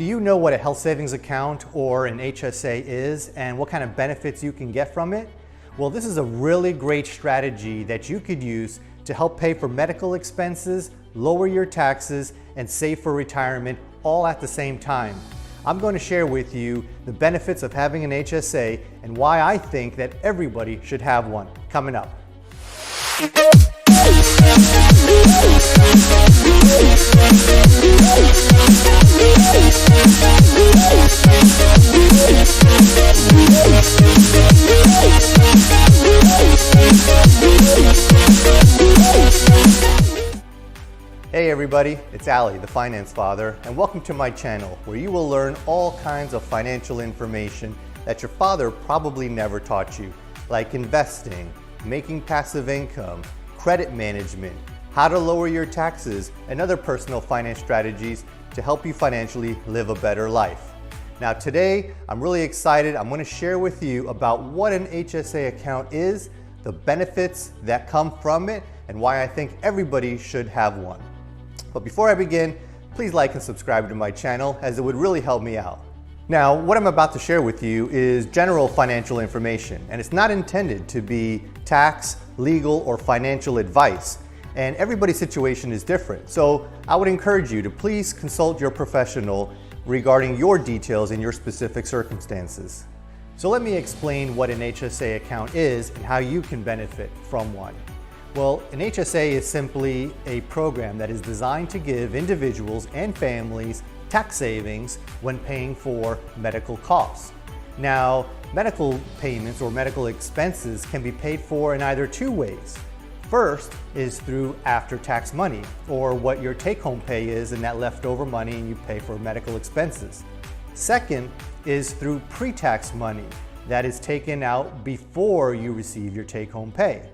Do you know what a health savings account or an HSA is and what kind of benefits you can get from it? Well, this is a really great strategy that you could use to help pay for medical expenses, lower your taxes, and save for retirement all at the same time. I'm going to share with you the benefits of having an HSA and why I think that everybody should have one coming up. Hey everybody, it's Ali, the Finance Father, and welcome to my channel where you will learn all kinds of financial information that your father probably never taught you, like investing, making passive income, credit management, how to lower your taxes, and other personal finance strategies to help you financially live a better life. Now today, I'm really excited. I'm going to share with you about what an HSA account is, the benefits that come from it, and why I think everybody should have one. But before I begin, please like and subscribe to my channel as it would really help me out. Now, what I'm about to share with you is general financial information, and it's not intended to be tax, legal, or financial advice. And everybody's situation is different. So I would encourage you to please consult your professional regarding your details and your specific circumstances. So let me explain what an HSA account is and how you can benefit from one. Well, an HSA is simply a program that is designed to give individuals and families tax savings when paying for medical costs. Now, medical payments or medical expenses can be paid for in either two ways. First is through after-tax money, or what your take-home pay is and that leftover money and you pay for medical expenses. Second is through pre-tax money that is taken out before you receive your take-home pay.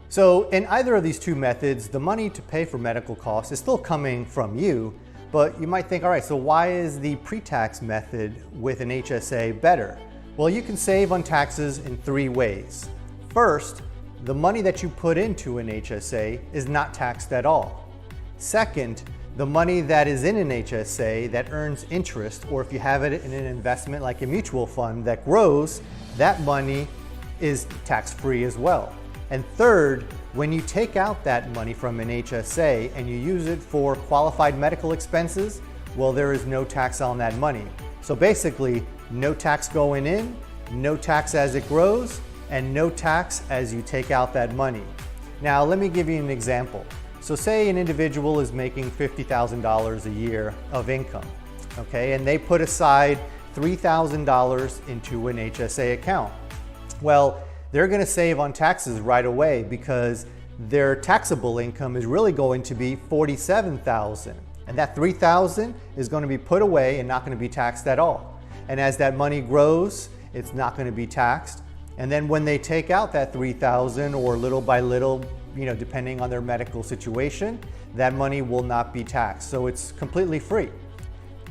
So in either of these two methods, the money to pay for medical costs is still coming from you, but you might think, all right, so why is the pre-tax method with an HSA better? Well, you can save on taxes in three ways. First, the money that you put into an HSA is not taxed at all. Second, the money that is in an HSA that earns interest, or if you have it in an investment like a mutual fund that grows, that money is tax-free as well. And third, when you take out that money from an HSA and you use it for qualified medical expenses, well, there is no tax on that money. So basically, no tax going in, no tax as it grows, and no tax as you take out that money. Now, let me give you an example. So say an individual is making $50,000 a year of income, okay? And they put aside $3,000 into an HSA account. Well, they're gonna save on taxes right away because their taxable income is really going to be $47,000. And that $3,000 is gonna be put away and not gonna be taxed at all. And as that money grows, it's not gonna be taxed. And then when they take out that $3,000 or little by little, depending on their medical situation, that money will not be taxed. So it's completely free.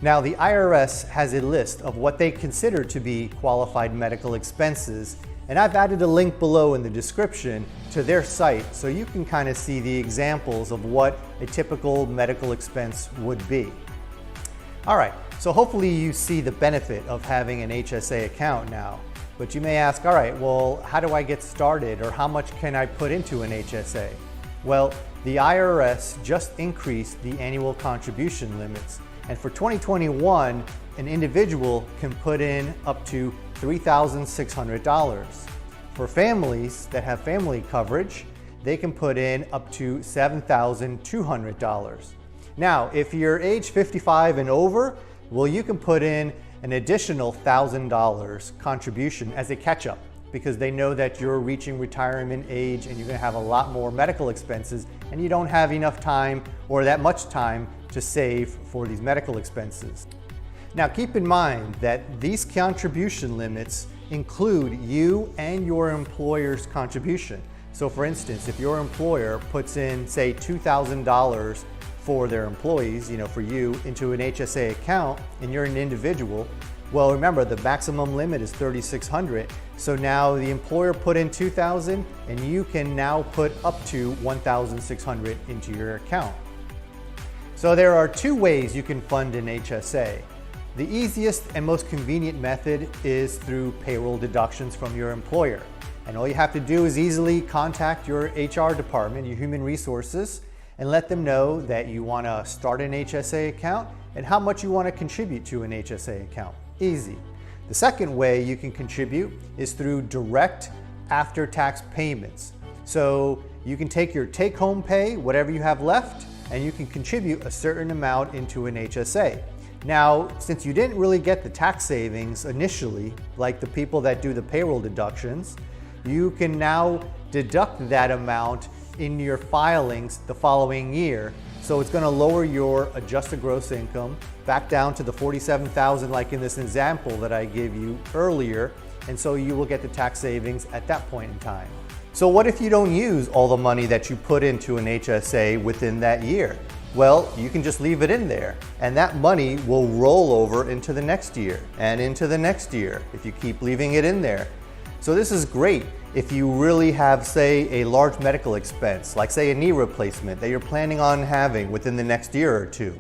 Now, the IRS has a list of what they consider to be qualified medical expenses, and I've added a link below in the description to their site so you can kind of see the examples of what a typical medical expense would be. All right, so hopefully you see the benefit of having an HSA account now. But you may ask, all right, well, how do I get started, or how much can I put into an HSA? Well, the IRS just increased the annual contribution limits. And for 2021, an individual can put in up to $3,600. For families that have family coverage, they can put in up to $7,200. Now, if you're age 55 and over, well, you can put in an additional $1,000 contribution as a catch-up because they know that you're reaching retirement age and you're going to have a lot more medical expenses and you don't have enough time or that much time to save for these medical expenses. Now keep in mind that these contribution limits include you and your employer's contribution. So for instance, if your employer puts in, say, $2,000 for their employees, for you, into an HSA account and you're an individual, well, remember the maximum limit is $3,600. So now the employer put in $2,000 and you can now put up to $1,600 into your account. So there are two ways you can fund an HSA. The easiest and most convenient method is through payroll deductions from your employer. And all you have to do is easily contact your HR department, your human resources, and let them know that you want to start an HSA account and how much you want to contribute to an HSA account. Easy. The second way you can contribute is through direct after-tax payments. So you can take your take-home pay, whatever you have left, and you can contribute a certain amount into an HSA. Now, since you didn't really get the tax savings initially, like the people that do the payroll deductions, you can now deduct that amount in your filings the following year. So it's going to lower your adjusted gross income back down to the $47,000 like in this example that I gave you earlier, and so you will get the tax savings at that point in time. So what if you don't use all the money that you put into an HSA within that year? Well, you can just leave it in there, and that money will roll over into the next year and into the next year if you keep leaving it in there. So this is great if you really have, say, a large medical expense, like say a knee replacement that you're planning on having within the next year or two.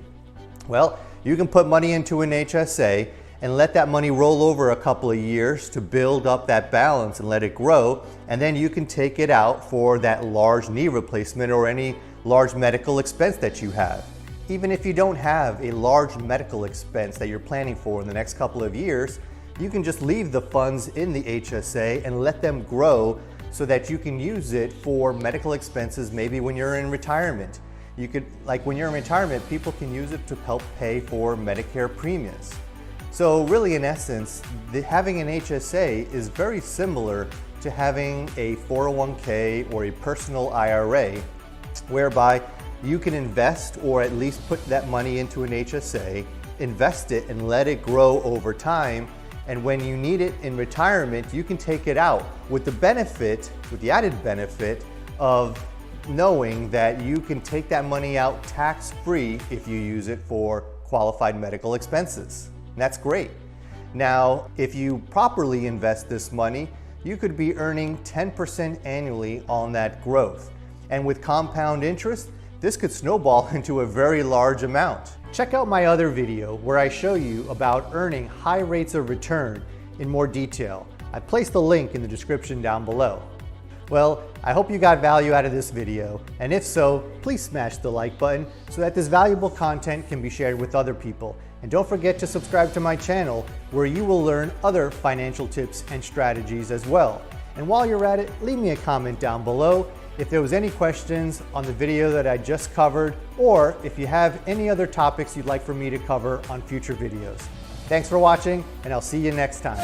Well, you can put money into an HSA and let that money roll over a couple of years to build up that balance and let it grow, and then you can take it out for that large knee replacement or any large medical expense that you have. Even if you don't have a large medical expense that you're planning for in the next couple of years, you can just leave the funds in the HSA and let them grow so that you can use it for medical expenses maybe when you're in retirement. You could, like when you're in retirement, people can use it to help pay for Medicare premiums. So really, in essence, having an HSA is very similar to having a 401k or a personal IRA, whereby you can invest or at least put that money into an HSA, invest it and let it grow over time. And when you need it in retirement, you can take it out with the added benefit of knowing that you can take that money out tax-free if you use it for qualified medical expenses. And that's great. Now, if you properly invest this money, you could be earning 10% annually on that growth. And with compound interest, this could snowball into a very large amount. Check out my other video where I show you about earning high rates of return in more detail. I placed the link in the description down below. Well, I hope you got value out of this video, and if so, please smash the like button so that this valuable content can be shared with other people. And don't forget to subscribe to my channel where you will learn other financial tips and strategies as well. And while you're at it, leave me a comment down below if there was any questions on the video that I just covered, or if you have any other topics you'd like for me to cover on future videos. Thanks for watching, and I'll see you next time.